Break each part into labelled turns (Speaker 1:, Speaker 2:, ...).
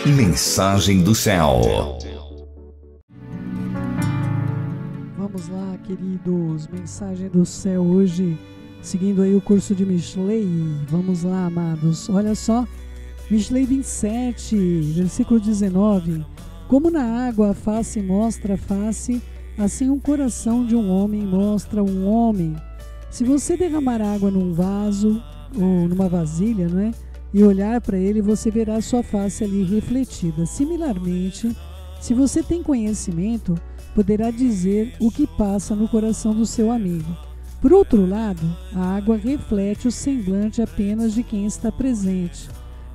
Speaker 1: Mensagem do céu.
Speaker 2: Vamos lá, queridos. Mensagem do céu hoje, seguindo aí o curso de Mishlei. Vamos lá, amados. Olha só, Mishlei 27, versículo 19. Como na água a face mostra a face, assim o coração de um homem mostra um homem. Se você derramar água num vaso ou numa vasilha, não é? E olhar para ele, você verá sua face ali refletida. Similarmente, se você tem conhecimento, poderá dizer o que passa no coração do seu amigo. Por outro lado, a água reflete o semblante apenas de quem está presente.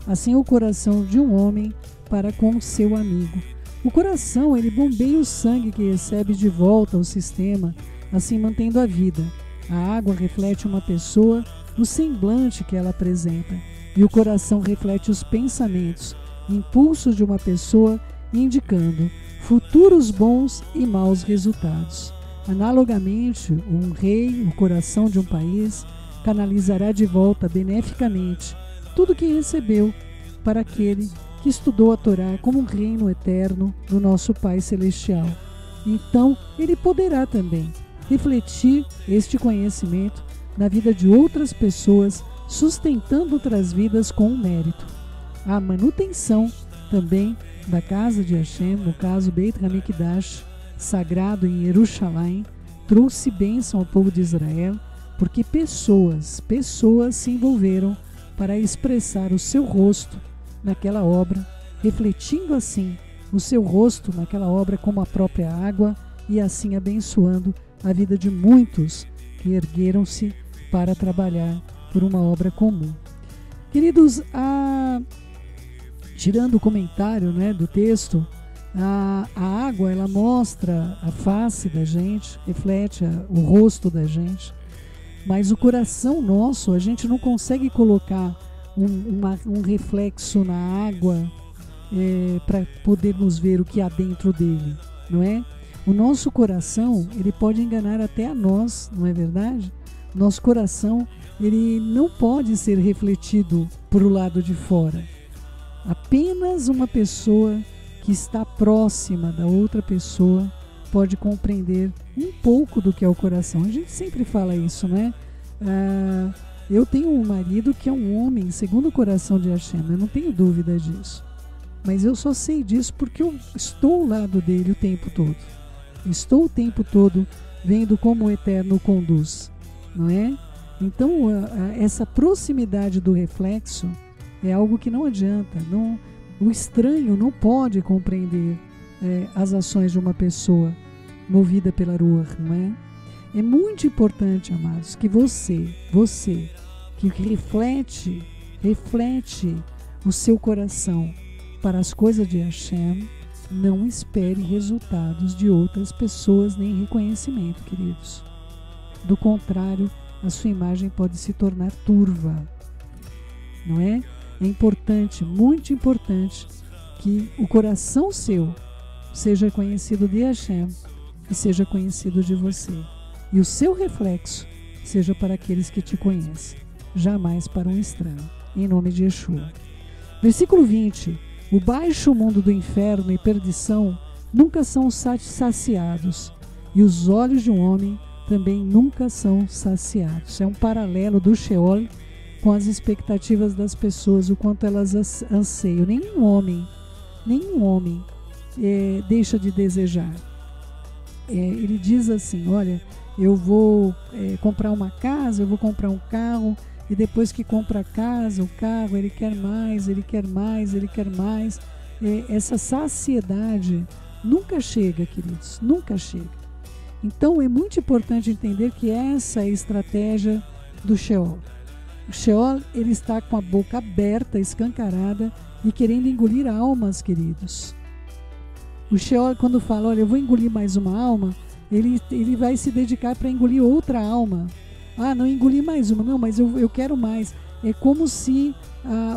Speaker 2: Assim o coração de um homem para com o seu amigo. O coração, ele bombeia o sangue que recebe de volta ao sistema, assim mantendo a vida. A água reflete uma pessoa no semblante que ela apresenta. E o coração reflete os pensamentos, impulsos de uma pessoa, indicando futuros bons e maus resultados. Analogamente, um rei, o coração de um país, canalizará de volta beneficamente tudo que recebeu para aquele que estudou a Torá como um reino eterno do nosso Pai Celestial. Então, ele poderá também refletir este conhecimento na vida de outras pessoas, sustentando outras vidas com um mérito. A manutenção também da casa de Hashem, no caso Beit HaMikdash, sagrado em Jerusalém, trouxe bênção ao povo de Israel, porque pessoas se envolveram para expressar o seu rosto naquela obra, refletindo assim o seu rosto naquela obra como a própria água e assim abençoando a vida de muitos que ergueram-se para trabalhar por uma obra comum. Queridos, tirando o comentário, né, do texto, a água ela mostra a face da gente, reflete o rosto da gente, mas o coração nosso, a gente não consegue colocar um reflexo na água para podermos ver o que há dentro dele, não é? O nosso coração, ele pode enganar até a nós, não é verdade? Nosso coração, ele não pode ser refletido para o lado de fora. Apenas uma pessoa que está próxima da outra pessoa pode compreender um pouco do que é o coração. A gente sempre fala isso, né? Eu tenho um marido que é um homem segundo o coração de Hashem, eu não tenho dúvida disso. Mas eu só sei disso porque eu estou ao lado dele o tempo todo. Estou o tempo todo vendo como o Eterno conduz, não é? Então, essa proximidade do reflexo é algo que não adianta. O estranho não pode compreender as ações de uma pessoa movida pela Ruach, não é? É muito importante, amados, que você que reflete o seu coração para as coisas de Hashem, não espere resultados de outras pessoas nem reconhecimento, queridos. Do contrário, a sua imagem pode se tornar turva, não é? É importante, muito importante, que o coração seu seja conhecido de Hashem e seja conhecido de você. E o seu reflexo seja para aqueles que te conhecem, jamais para um estranho. Em nome de Yeshua. Versículo 20. O baixo mundo do inferno e perdição nunca são saciados, e os olhos de um homem também nunca são saciados. É um paralelo do Sheol com as expectativas das pessoas, o quanto elas anseiam. Nenhum homem deixa de desejar. Ele diz assim, olha, eu vou comprar uma casa, eu vou comprar um carro, e depois que compra a casa, o carro, ele quer mais, ele quer mais, ele quer mais. Essa saciedade nunca chega, queridos, nunca chega. Então é muito importante entender que essa é a estratégia do Sheol. O Sheol, ele está com a boca aberta, escancarada e querendo engolir almas, queridos. O Sheol, quando fala, olha, eu vou engolir mais uma alma, ele vai se dedicar para engolir outra alma. Não engoli mais uma, não, mas eu quero mais. É como se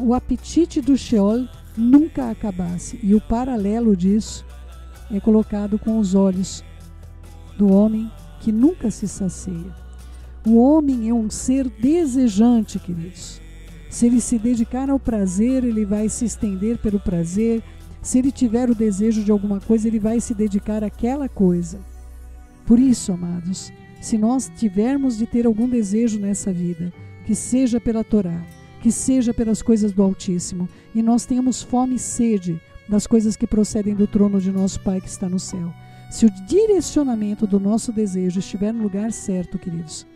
Speaker 2: o apetite do Sheol nunca acabasse. E o paralelo disso é colocado com os olhos do homem que nunca se sacia. O homem é um ser desejante, queridos. Se ele se dedicar ao prazer, ele vai se estender pelo prazer. Se ele tiver o desejo de alguma coisa, ele vai se dedicar àquela coisa. Por isso, amados, se nós tivermos de ter algum desejo nessa vida, que seja pela Torá, que seja pelas coisas do Altíssimo, e nós tenhamos fome e sede das coisas que procedem do trono de nosso Pai que está no céu. Se o direcionamento do nosso desejo estiver no lugar certo, queridos,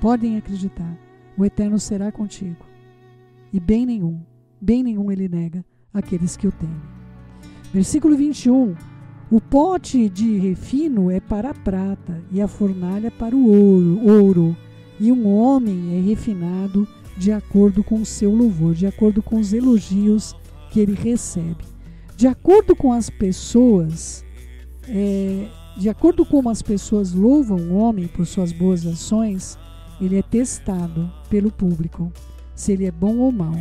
Speaker 2: podem acreditar, o Eterno será contigo. E bem nenhum ele nega àqueles que o temem. Versículo 21. O pote de refino é para a prata, e a fornalha para o ouro. E um homem é refinado de acordo com o seu louvor, de acordo com os elogios que ele recebe. De acordo com as pessoas, de acordo com como as pessoas louvam o homem por suas boas ações, ele é testado pelo público, se ele é bom ou mau.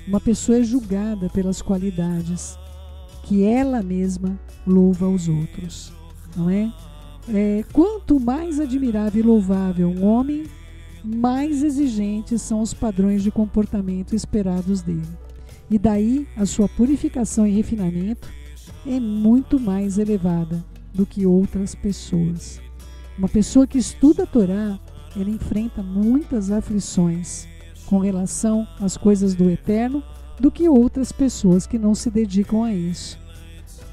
Speaker 2: Uma pessoa é julgada pelas qualidades que ela mesma louva aos outros, não é? Quanto mais admirável e louvável um homem, mais exigentes são os padrões de comportamento esperados dele. E daí a sua purificação e refinamento é muito mais elevada do que outras pessoas. Uma pessoa que estuda a Torá, ela enfrenta muitas aflições com relação às coisas do Eterno do que outras pessoas que não se dedicam a isso.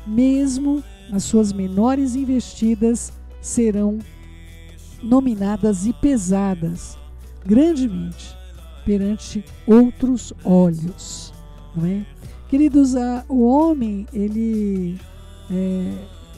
Speaker 2: Mesmo as suas menores investidas serão nominadas e pesadas grandemente perante outros olhos, não é? Queridos, o homem, ele é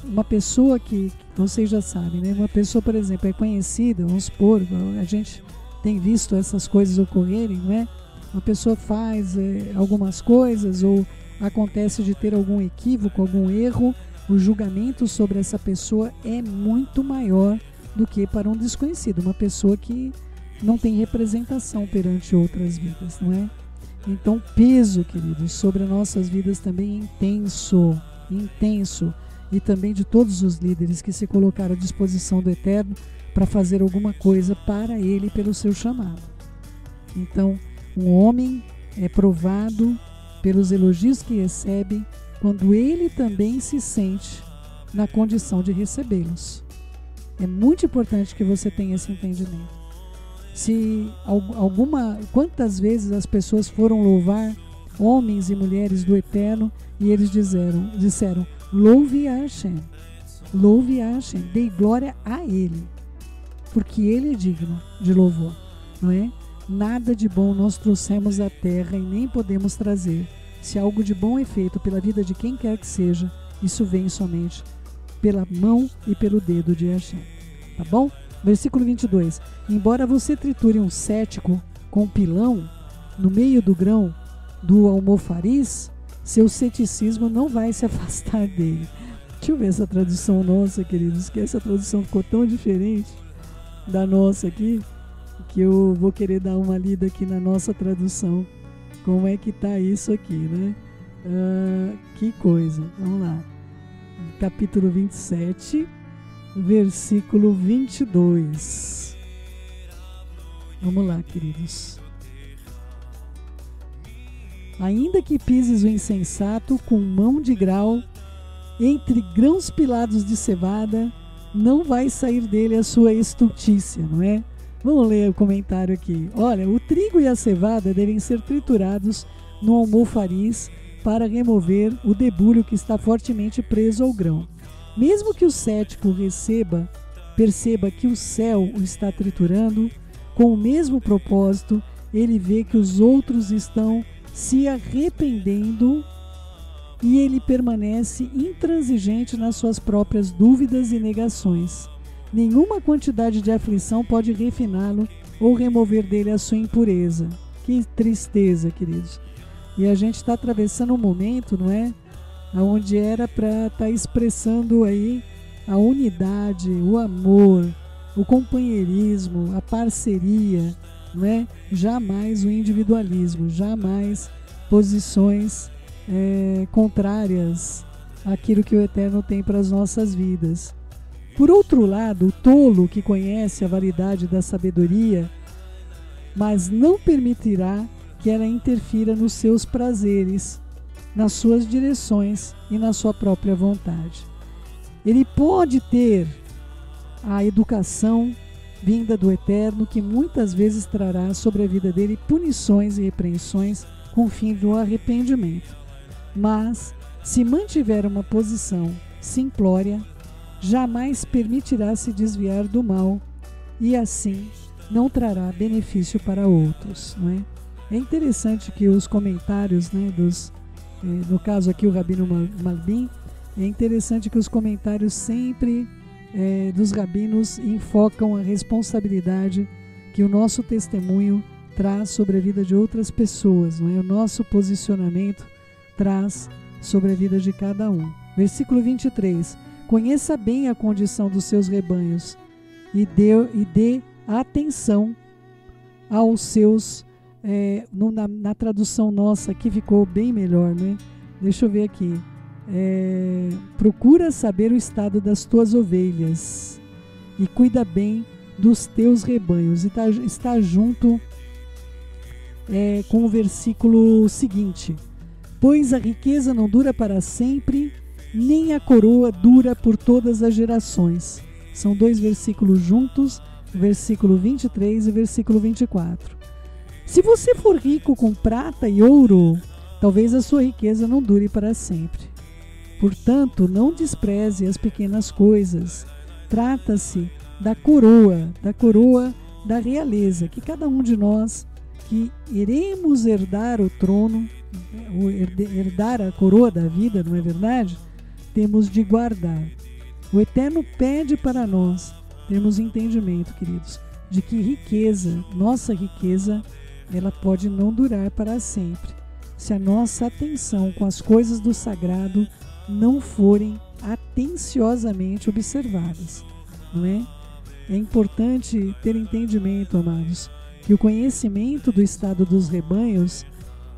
Speaker 2: uma pessoa que vocês já sabem, né? Uma pessoa, por exemplo, é conhecida, vamos supor, a gente tem visto essas coisas ocorrerem, não é? Uma pessoa faz algumas coisas ou acontece de ter algum equívoco, algum erro, o julgamento sobre essa pessoa é muito maior do que para um desconhecido, uma pessoa que não tem representação perante outras vidas, não é? Então, o peso, queridos, sobre as nossas vidas também é intenso, e também de todos os líderes que se colocaram à disposição do Eterno para fazer alguma coisa para ele pelo seu chamado. Então, um homem é provado pelos elogios que recebe quando ele também se sente na condição de recebê-los. É muito importante que você tenha esse entendimento. Quantas vezes as pessoas foram louvar homens e mulheres do Eterno e eles disseram, louve a Hashem, dê glória a Ele, porque Ele é digno de louvor, não é? Nada de bom nós trouxemos à terra e nem podemos trazer. Se algo de bom é feito pela vida de quem quer que seja, isso vem somente pela mão e pelo dedo de Hashem. Tá bom? Versículo 22. Embora você triture um cético com pilão no meio do grão do almofariz, seu ceticismo não vai se afastar dele. Deixa eu ver essa tradução nossa, queridos, que essa tradução ficou tão diferente da nossa aqui, que eu vou querer dar uma lida aqui na nossa tradução. Como é que tá isso aqui, né? Que coisa. Vamos lá. Capítulo 27, versículo 22. Vamos lá, queridos. Ainda que pises o insensato com mão de grau, entre grãos pilados de cevada, não vai sair dele a sua estultícia, não é? Vamos ler o comentário aqui. Olha, o trigo e a cevada devem ser triturados no almofariz para remover o debulho que está fortemente preso ao grão. Mesmo que o cético perceba que o céu o está triturando, com o mesmo propósito, ele vê que os outros estão se arrependendo e ele permanece intransigente nas suas próprias dúvidas e negações. Nenhuma quantidade de aflição pode refiná-lo ou remover dele a sua impureza. Que tristeza, queridos. E a gente está atravessando um momento, não é? Onde era para estar expressando aí a unidade, o amor, o companheirismo, a parceria, não é? Jamais o individualismo, jamais posições contrárias àquilo que o Eterno tem para as nossas vidas. Por outro lado, o tolo que conhece a validade da sabedoria, mas não permitirá que ela interfira nos seus prazeres, nas suas direções e na sua própria vontade. Ele pode ter a educação vinda do Eterno, que muitas vezes trará sobre a vida dele punições e repreensões com o fim do arrependimento. Mas, se mantiver uma posição simplória, jamais permitirá se desviar do mal e assim não trará benefício para outros, não é? É interessante que os comentários, né, no caso aqui o Rabino Malbim, é interessante que os comentários sempre dos rabinos enfocam a responsabilidade que o nosso testemunho traz sobre a vida de outras pessoas, não é? O nosso posicionamento traz sobre a vida de cada um. Versículo 23. Conheça bem a condição dos seus rebanhos e dê atenção aos seus... na tradução nossa aqui ficou bem melhor, né? Deixa eu ver aqui. Procura saber o estado das tuas ovelhas e cuida bem dos teus rebanhos. E está junto com o versículo seguinte: pois a riqueza não dura para sempre, nem a coroa dura por todas as gerações. São dois versículos juntos, versículo 23 e versículo 24. Se você for rico com prata e ouro, talvez a sua riqueza não dure para sempre. Portanto, não despreze as pequenas coisas. Trata-se da coroa da realeza, que cada um de nós que iremos herdar o trono, herdar a coroa da vida, não é verdade? Temos de guardar. O Eterno pede para nós termos entendimento, queridos, de que riqueza, nossa riqueza, ela pode não durar para sempre, se a nossa atenção com as coisas do sagrado não forem atenciosamente observadas, não é? É importante ter entendimento, amados, que o conhecimento do estado dos rebanhos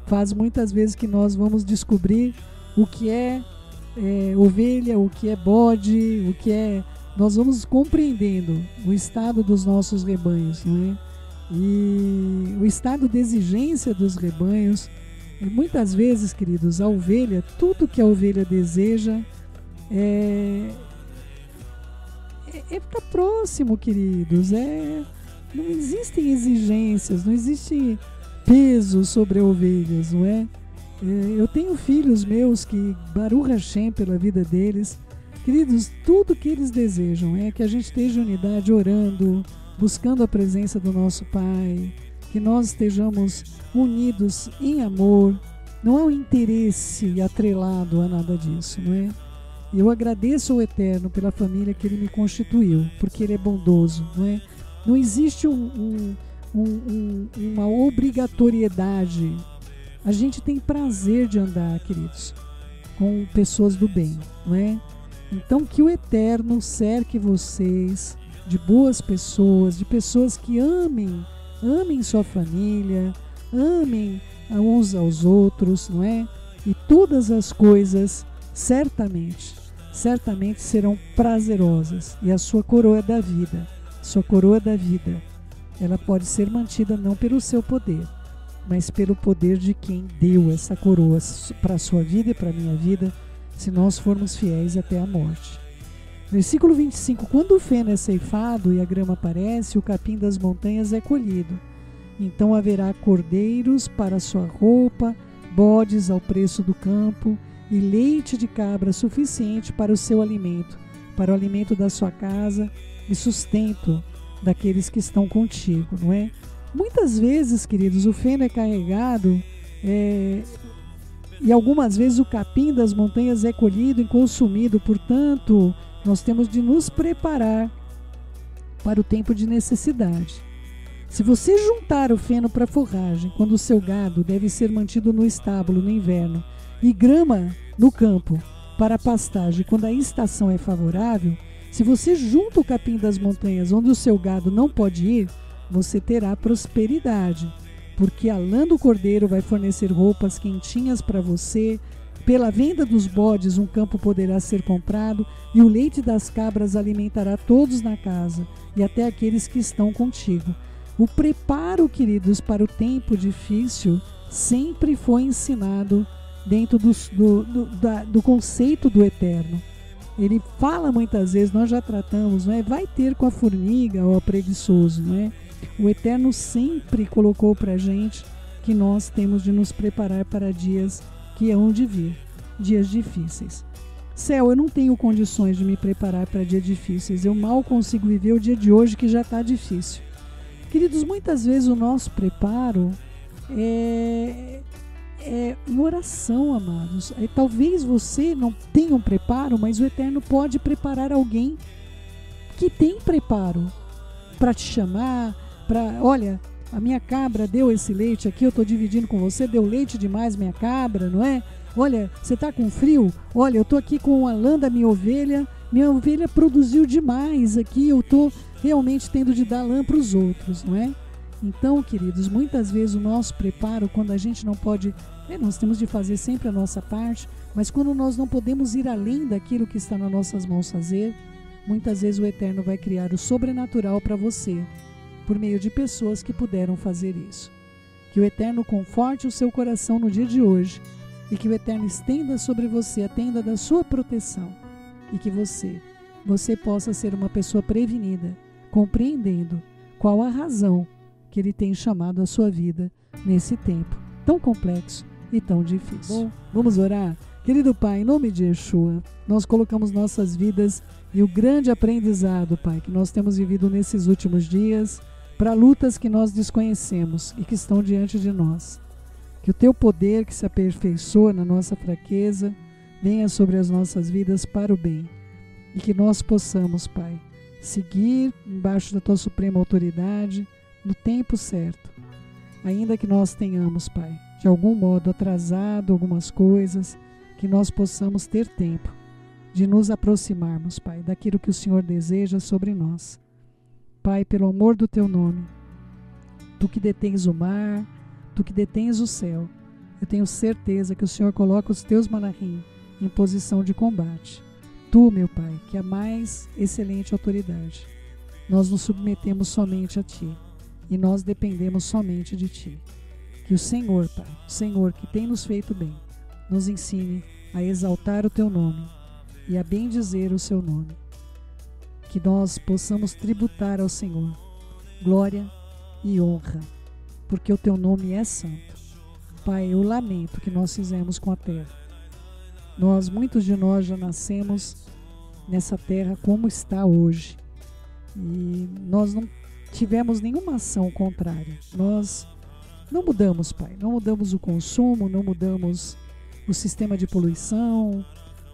Speaker 2: faz muitas vezes que nós vamos descobrir o que é ovelha, o que é bode, o que é... Nós vamos compreendendo o estado dos nossos rebanhos, não é? E o estado de exigência dos rebanhos, muitas vezes, queridos, a ovelha, tudo que a ovelha deseja tá próximo, queridos. Não existem exigências, não existe peso sobre ovelhas, não é? Eu tenho filhos meus que, Baruch Hashem, pela vida deles, queridos, tudo que eles desejam é que a gente esteja unidade orando, buscando a presença do nosso Pai, que nós estejamos unidos em amor. Não há um interesse atrelado a nada disso, não é? Eu agradeço ao Eterno pela família que Ele me constituiu, porque Ele é bondoso, não é? Não existe uma obrigatoriedade. A gente tem prazer de andar, queridos, com pessoas do bem, não é? Então que o Eterno cerque vocês de boas pessoas, de pessoas que amem sua família, amem uns aos outros, não é? E todas as coisas certamente serão prazerosas. E a sua coroa da vida, ela pode ser mantida não pelo seu poder, mas pelo poder de quem deu essa coroa para a sua vida e para a minha vida, se nós formos fiéis até a morte. Versículo 25. Quando o feno é ceifado e a grama aparece, o capim das montanhas é colhido. Então haverá cordeiros para sua roupa, bodes ao preço do campo, e leite de cabra suficiente para o seu alimento, para o alimento da sua casa e sustento daqueles que estão contigo, não é? Muitas vezes, queridos, o feno é carregado e algumas vezes o capim das montanhas é colhido e consumido. Portanto, nós temos de nos preparar para o tempo de necessidade. Se você juntar o feno para forragem, quando o seu gado deve ser mantido no estábulo no inverno, e grama no campo para pastagem quando a estação é favorável, se você junta o capim das montanhas onde o seu gado não pode ir, você terá prosperidade, porque a lã do cordeiro vai fornecer roupas quentinhas para você, pela venda dos bodes um campo poderá ser comprado, e o leite das cabras alimentará todos na casa, e até aqueles que estão contigo. O preparo, queridos, para o tempo difícil sempre foi ensinado dentro do conceito do eterno. Ele fala muitas vezes, nós já tratamos, não é? Vai ter com a formiga ou o preguiçoso, não é? O eterno sempre colocou para a gente que nós temos de nos preparar para dias que hão de vir, dias difíceis. Céu, eu não tenho condições de me preparar para dias difíceis, eu mal consigo viver o dia de hoje que já está difícil. Queridos, muitas vezes o nosso preparo é em oração, amados. Talvez você não tenha um preparo, mas o Eterno pode preparar alguém que tem preparo para te chamar, olha, a minha cabra deu esse leite aqui, eu estou dividindo com você, deu leite demais minha cabra, não é? Olha, você está com frio? Olha, eu estou aqui com a lã da minha ovelha produziu demais aqui, eu estou realmente tendo de dar lã para os outros, não é? Então, queridos, muitas vezes o nosso preparo, quando a gente não pode, nós temos de fazer sempre a nossa parte, mas quando nós não podemos ir além daquilo que está nas nossas mãos fazer, muitas vezes o Eterno vai criar o sobrenatural para você, por meio de pessoas que puderam fazer isso. Que o Eterno conforte o seu coração no dia de hoje e que o Eterno estenda sobre você a tenda da sua proteção e que você possa ser uma pessoa prevenida, compreendendo qual a razão que Ele tem chamado a sua vida nesse tempo tão complexo e tão difícil. Bom, vamos orar? Querido Pai, em nome de Yeshua, nós colocamos nossas vidas e o grande aprendizado, Pai, que nós temos vivido nesses últimos dias para lutas que nós desconhecemos e que estão diante de nós. Que o Teu poder que se aperfeiçoa na nossa fraqueza venha sobre as nossas vidas para o bem e que nós possamos, Pai, seguir embaixo da Tua suprema autoridade no tempo certo. Ainda que nós tenhamos, Pai, de algum modo atrasado algumas coisas, que nós possamos ter tempo de nos aproximarmos, Pai, daquilo que o Senhor deseja sobre nós. Pai, pelo amor do Teu nome, Tu que detens o mar, Tu que detens o céu, eu tenho certeza que o Senhor coloca os Teus manahim em posição de combate. Tu, meu Pai, que é a mais excelente autoridade, nós nos submetemos somente a Ti e nós dependemos somente de Ti. Que o Senhor, Pai, o Senhor que tem nos feito bem, nos ensine a exaltar o Teu nome e a bendizer o Seu nome. Que nós possamos tributar ao Senhor glória e honra, porque o Teu nome é santo. Pai, eu lamento que nós fizemos com a terra. Muitos de nós já nascemos nessa terra como está hoje. E nós não tivemos nenhuma ação contrária. Nós não mudamos, Pai. Não mudamos o consumo, não mudamos o sistema de poluição.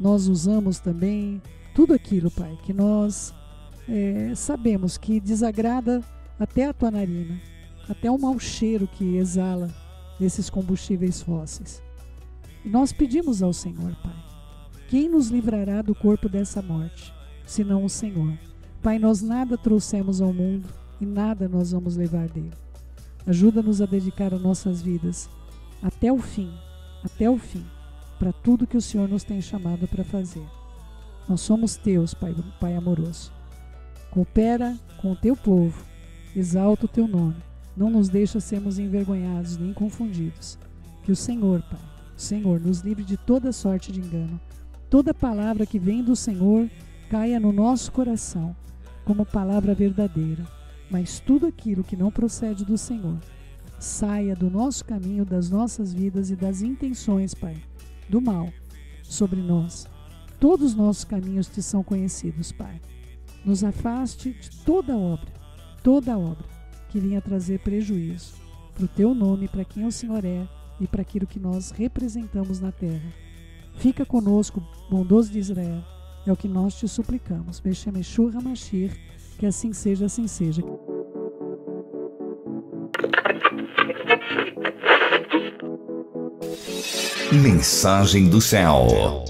Speaker 2: Nós usamos também tudo aquilo, Pai, que nós sabemos que desagrada até a Tua narina, até o mau cheiro que exala desses combustíveis fósseis. E nós pedimos ao Senhor, Pai, quem nos livrará do corpo dessa morte, senão o Senhor? Pai, nós nada trouxemos ao mundo e nada nós vamos levar dele. Ajuda-nos a dedicar as nossas vidas até o fim, para tudo que o Senhor nos tem chamado para fazer. Nós somos Teus, Pai amoroso. Coopera com o Teu povo, exalta o Teu nome, não nos deixa sermos envergonhados nem confundidos. Que o Senhor, Pai, o Senhor nos livre de toda sorte de engano. Toda palavra que vem do Senhor caia no nosso coração como palavra verdadeira, mas tudo aquilo que não procede do Senhor saia do nosso caminho, das nossas vidas e das intenções, Pai, do mal sobre nós. Todos os nossos caminhos Te são conhecidos, Pai. Nos afaste de toda obra que venha trazer prejuízo para o Teu nome, para quem o Senhor é e para aquilo que nós representamos na terra. Fica conosco, bondoso de Israel, é o que nós Te suplicamos. Beshem Yeshua HaMashiach, que assim seja, assim seja.
Speaker 1: Mensagem do Céu.